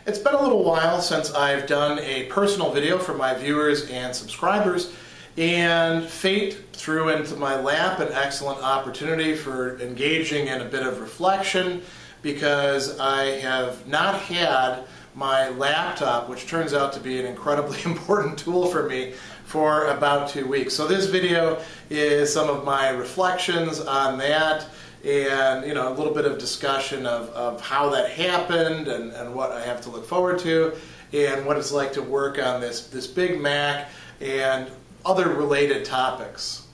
It's been a little while since I've done a personal video for my viewers and subscribers, and fate threw into my lap an excellent opportunity for engaging in a bit of reflection, because I have not had my laptop, which turns out to be an incredibly important tool for me, for about 2 weeks. So this video is some of my reflections on that, and a little bit of discussion of how that happened and what I have to look forward to, and what it's like to work on this big Mac and other related topics.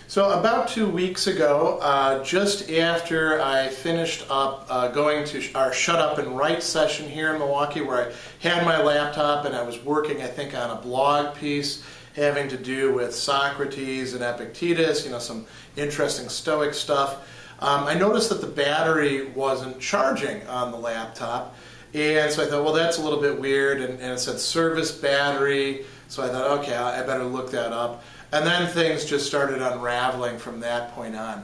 So about 2 weeks ago, just after I finished up going to our Shut Up and Write session here in Milwaukee, where I had my laptop and I was working, I think, on a blog piece having to do with Socrates and Epictetus, some interesting Stoic stuff. I noticed that the battery wasn't charging on the laptop, and so I thought, well, that's a little bit weird, and it said service battery, so I thought, okay, I better look that up. And then things just started unraveling from that point on.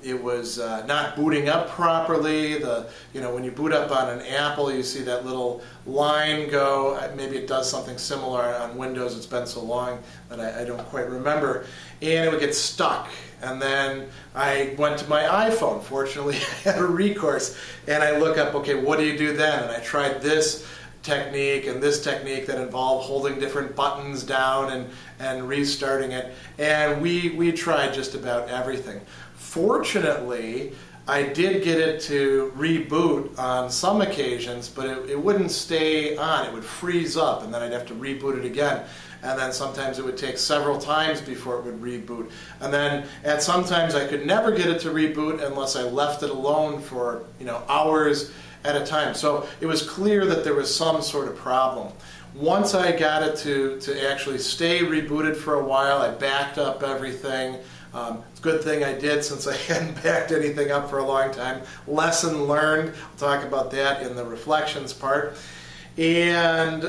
It was not booting up properly. When you boot up on an Apple, you see that little line go. Maybe it does something similar on Windows. It's been so long that I don't quite remember. And it would get stuck. And then I went to my iPhone. Fortunately, I had a recourse. And I look up, okay, what do you do then? And I tried this technique and this technique that involved holding different buttons down and restarting it. And we tried just about everything. Fortunately, I did get it to reboot on some occasions, but it wouldn't stay on. It would freeze up, and then I'd have to reboot it again. And then sometimes it would take several times before it would reboot. And then at sometimes I could never get it to reboot unless I left it alone for hours at a time. So it was clear that there was some sort of problem. Once I got it to actually stay rebooted for a while, I backed up everything. It's a good thing I did, since I hadn't backed anything up for a long time. Lesson learned. I'll talk about that in the reflections part. And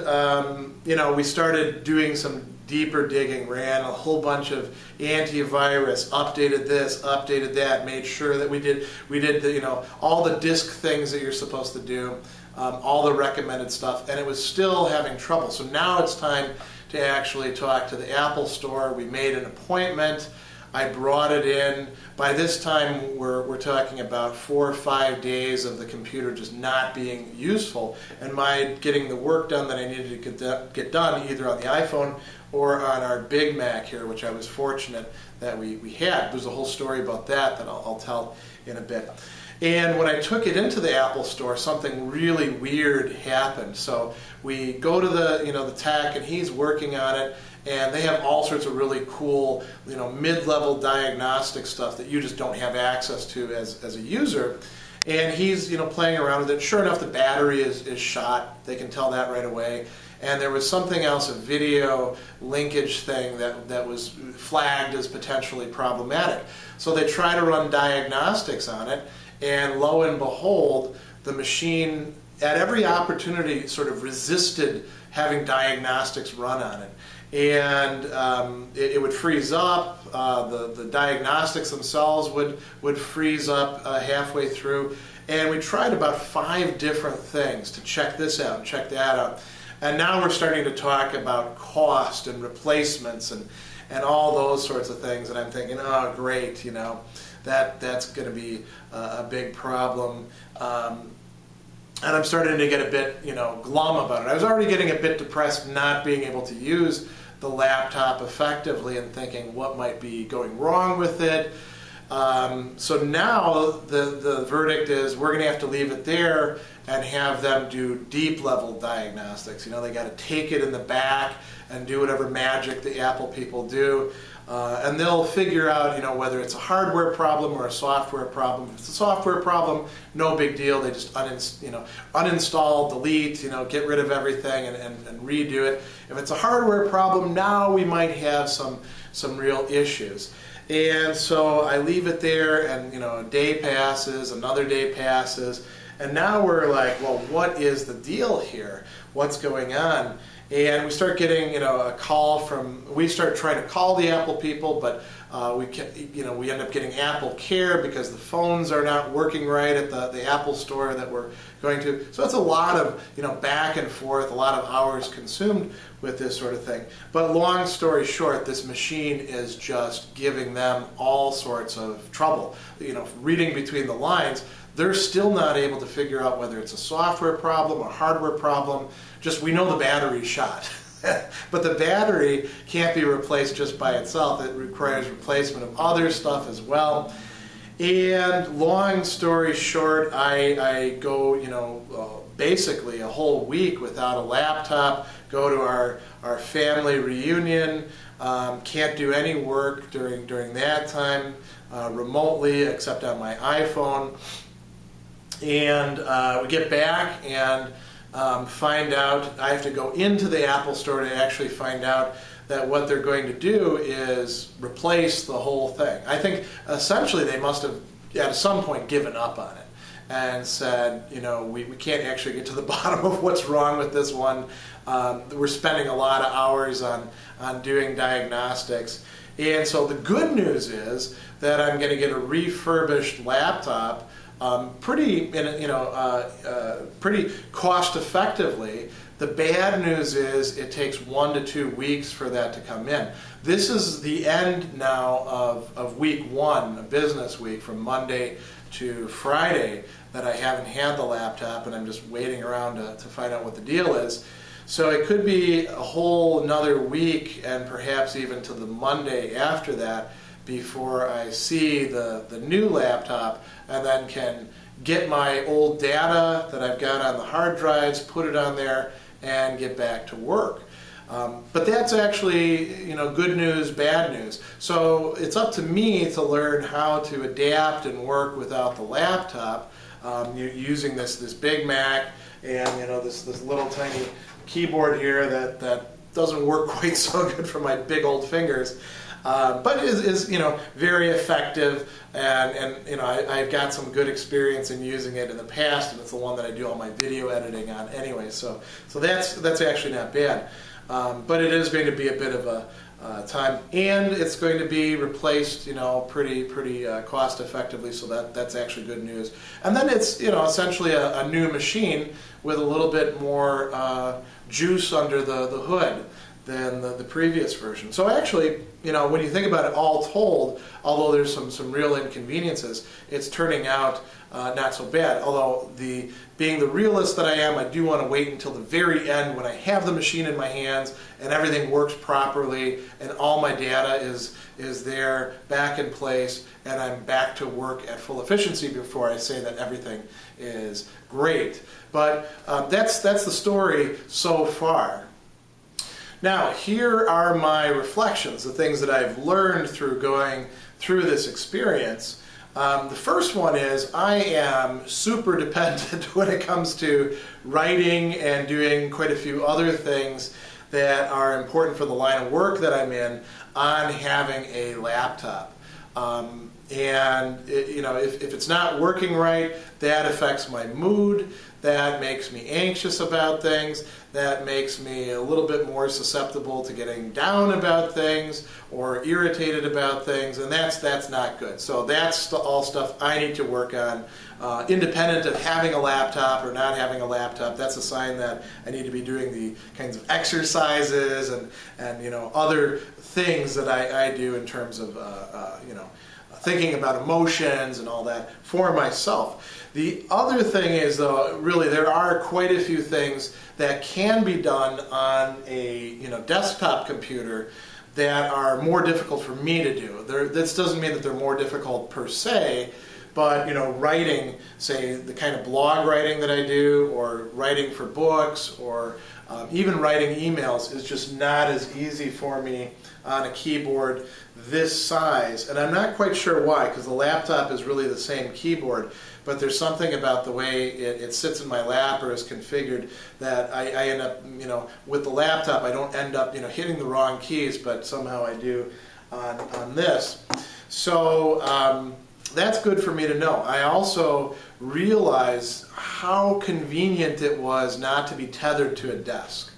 we started doing some deeper digging, ran a whole bunch of antivirus, updated this, updated that, made sure that we did all the disk things that you're supposed to do, all the recommended stuff, and it was still having trouble. So now it's time to actually talk to the Apple Store. We made an appointment. I brought it in. By this time, we're talking about 4 or 5 days of the computer just not being useful, and my getting the work done that I needed to get done either on the iPhone or on our Big Mac here, which I was fortunate that we had. There's a whole story about that I'll tell in a bit. And when I took it into the Apple Store, something really weird happened. So we go to the tech, and he's working on it, and they have all sorts of really cool, mid-level diagnostic stuff that you just don't have access to as a user. And he's, playing around with it. Sure enough, the battery is shot. They can tell that right away. And there was something else, a video linkage thing that was flagged as potentially problematic. So they try to run diagnostics on it, and lo and behold, the machine, at every opportunity, sort of resisted having diagnostics run on it. And it would freeze up. The diagnostics themselves would freeze up halfway through. And we tried about 5 different things to check this out and check that out. And now we're starting to talk about cost and replacements and all those sorts of things. And I'm thinking, oh, great, that's going to be a big problem. And I'm starting to get a bit, glum about it. I was already getting a bit depressed not being able to use the laptop effectively, and thinking what might be going wrong with it. So now the verdict is we're going to have to leave it there and have them do deep level diagnostics. They got to take it in the back and do whatever magic the Apple people do. And they'll figure out, whether it's a hardware problem or a software problem. If it's a software problem, no big deal. They just uninstall, delete, get rid of everything and redo it. If it's a hardware problem, now we might have some real issues. And so I leave it there, and a day passes, another day passes, And now we're like, well, what is the deal here? What's going on? And we start getting, a call from, we start trying to call the Apple people, but we end up getting Apple Care because the phones are not working right at the Apple store that we're going to. So it's a lot of, back and forth, a lot of hours consumed with this sort of thing. But long story short, this machine is just giving them all sorts of trouble. Reading between the lines, they're still not able to figure out whether it's a software problem or hardware problem. Just, we know the battery's shot. But the battery can't be replaced just by itself. It requires replacement of other stuff as well. And long story short, I go, basically a whole week without a laptop, go to our family reunion, can't do any work during that time remotely except on my iPhone. And we get back and find out, I have to go into the Apple store to actually find out that what they're going to do is replace the whole thing. I think essentially they must have at some point given up on it and said, we can't actually get to the bottom of what's wrong with this one. We're spending a lot of hours on doing diagnostics. And so the good news is that I'm going to get a refurbished laptop pretty cost effectively. The bad news is it takes 1 to 2 weeks for that to come in. This is the end now of week 1, a business week, from Monday to Friday, that I haven't had the laptop and I'm just waiting around to find out what the deal is. So it could be a whole another week and perhaps even to the Monday after that before I see the new laptop and then can get my old data that I've got on the hard drives, put it on there, and get back to work. But that's actually, good news, bad news. So it's up to me to learn how to adapt and work without the laptop, using this Big Mac and this little tiny keyboard here that doesn't work quite so good for my big old fingers. But is very effective, and I've got some good experience in using it in the past, and it's the one that I do all my video editing on anyway. So that's actually not bad, but it is going to be a bit of a time, and it's going to be replaced, pretty cost effectively. So that's actually good news. And then it's essentially a new machine with a little bit more juice under the hood than the previous version. So actually, when you think about it all told, although there's some real inconveniences, it's turning out not so bad. Although being the realist that I am, I do want to wait until the very end when I have the machine in my hands and everything works properly and all my data is there, back in place, and I'm back to work at full efficiency before I say that everything is great. But that's the story so far. Now, here are my reflections, the things that I've learned through going through this experience. The first one is I am super dependent when it comes to writing and doing quite a few other things that are important for the line of work that I'm in on having a laptop. If it's not working right, that affects my mood, that makes me anxious about things, that makes me a little bit more susceptible to getting down about things or irritated about things, and that's not good. So that's all stuff I need to work on, independent of having a laptop or not having a laptop. That's a sign that I need to be doing the kinds of exercises and other things that I do in terms of thinking about emotions and all that for myself. The other thing is, though, really there are quite a few things that can be done on a desktop computer that are more difficult for me to do. This doesn't mean that they're more difficult per se, but writing, say the kind of blog writing that I do, or writing for books, or even writing emails is just not as easy for me on a keyboard this size. And I'm not quite sure why, because the laptop is really the same keyboard, but there's something about the way it sits in my lap or is configured that I end up, with the laptop, I don't end up, hitting the wrong keys, but somehow I do on this. So that's good for me to know. I also realize how convenient it was not to be tethered to a desk.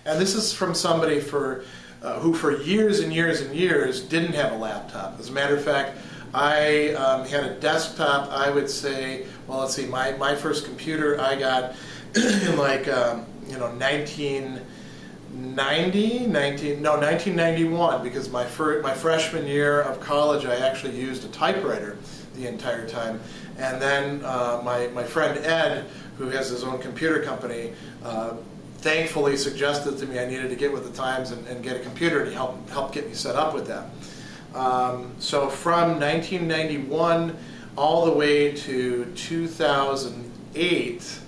And this is from somebody who for years and years and years didn't have a laptop. As a matter of fact, I had a desktop, I would say, well, let's see, my first computer I got in like, 1991, because my freshman year of college I actually used a typewriter the entire time. And then my friend Ed, who has his own computer company, thankfully suggested to me I needed to get with the times and get a computer, and he helped get me set up with that. So from 1991 all the way to 2008,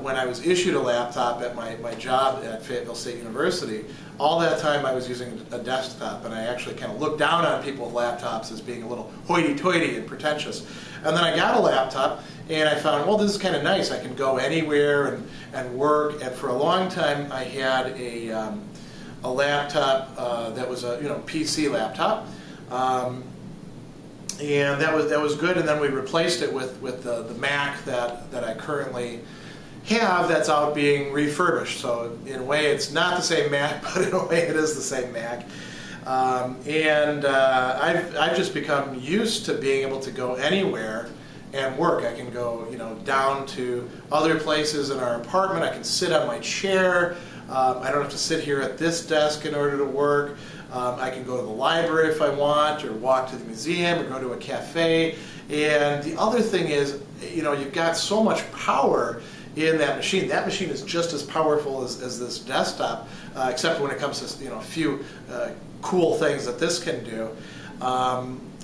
when I was issued a laptop at my job at Fayetteville State University, all that time I was using a desktop, and I actually kind of looked down on people with laptops as being a little hoity-toity and pretentious. And then I got a laptop, and I found, well, this is kind of nice. I can go anywhere and work. And for a long time, I had a laptop that was a PC laptop, and that was good. And then we replaced it with the Mac that I currently have, that's out being refurbished. So in a way, it's not the same Mac, but in a way, it is the same Mac. I've just become used to being able to go anywhere and work. I can go, down to other places in our apartment. I can sit on my chair. I don't have to sit here at this desk in order to work. I can go to the library if I want, or walk to the museum, or go to a cafe. And the other thing is, you've got so much power in that machine. That machine is just as powerful as this desktop, except when it comes to a few cool things that this can do.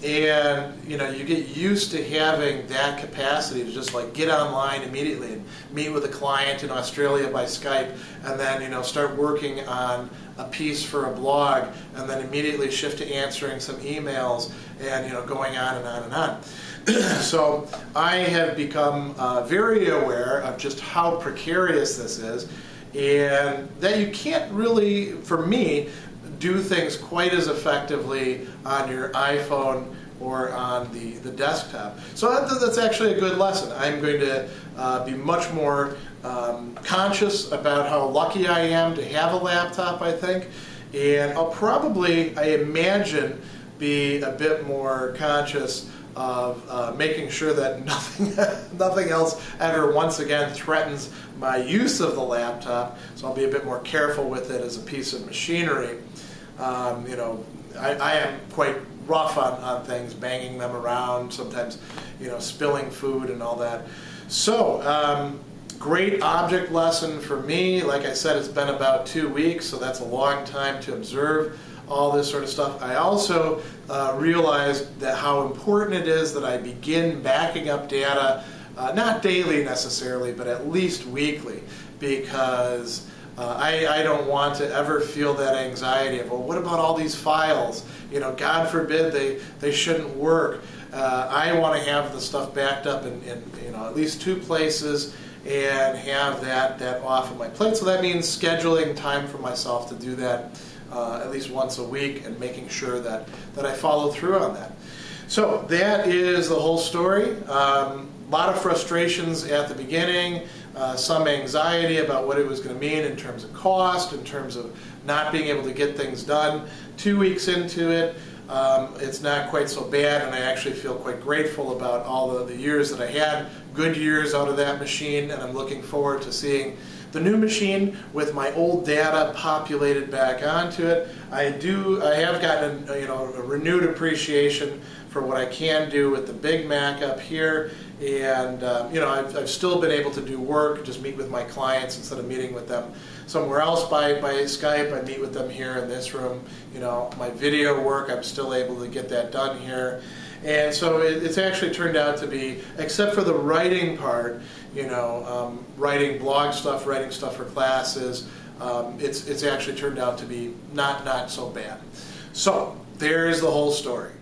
And you get used to having that capacity to just like get online immediately and meet with a client in Australia by Skype, and then start working on a piece for a blog, and then immediately shift to answering some emails, and going on and on and on. So I have become very aware of just how precarious this is, and that you can't really, for me, do things quite as effectively on your iPhone or on the desktop. So that's actually a good lesson. I'm going to be much more conscious about how lucky I am to have a laptop, I think, and I'll probably, I imagine, be a bit more conscious of making sure that nothing else ever once again threatens my use of the laptop. So I'll be a bit more careful with it as a piece of machinery. I am quite rough on things, banging them around, sometimes spilling food and all that. So great object lesson for me. Like I said, it's been about 2 weeks, so that's a long time to observe all this sort of stuff. I also realized that how important it is that I begin backing up data, not daily necessarily, but at least weekly, because I don't want to ever feel that anxiety of, well, what about all these files? God forbid they shouldn't work. I want to have the stuff backed up in at least 2 places, and have that off of my plate. So that means scheduling time for myself to do that at least once a week, and making sure that I follow through on that. So that is the whole story. A lot of frustrations at the beginning, some anxiety about what it was going to mean in terms of cost, in terms of not being able to get things done. 2 weeks into it, it's not quite so bad, and I actually feel quite grateful about all the years that I had, good years out of that machine, and I'm looking forward to seeing the new machine with my old data populated back onto it. I have gotten a renewed appreciation for what I can do with the Big Mac up here, and I've still been able to do work, just meet with my clients instead of meeting with them somewhere else by Skype. I meet with them here in this room. My video work, I'm still able to get that done here. And so it's actually turned out to be, except for the writing part, writing blog stuff, writing stuff for classes, it's actually turned out to be not so bad. So there's the whole story.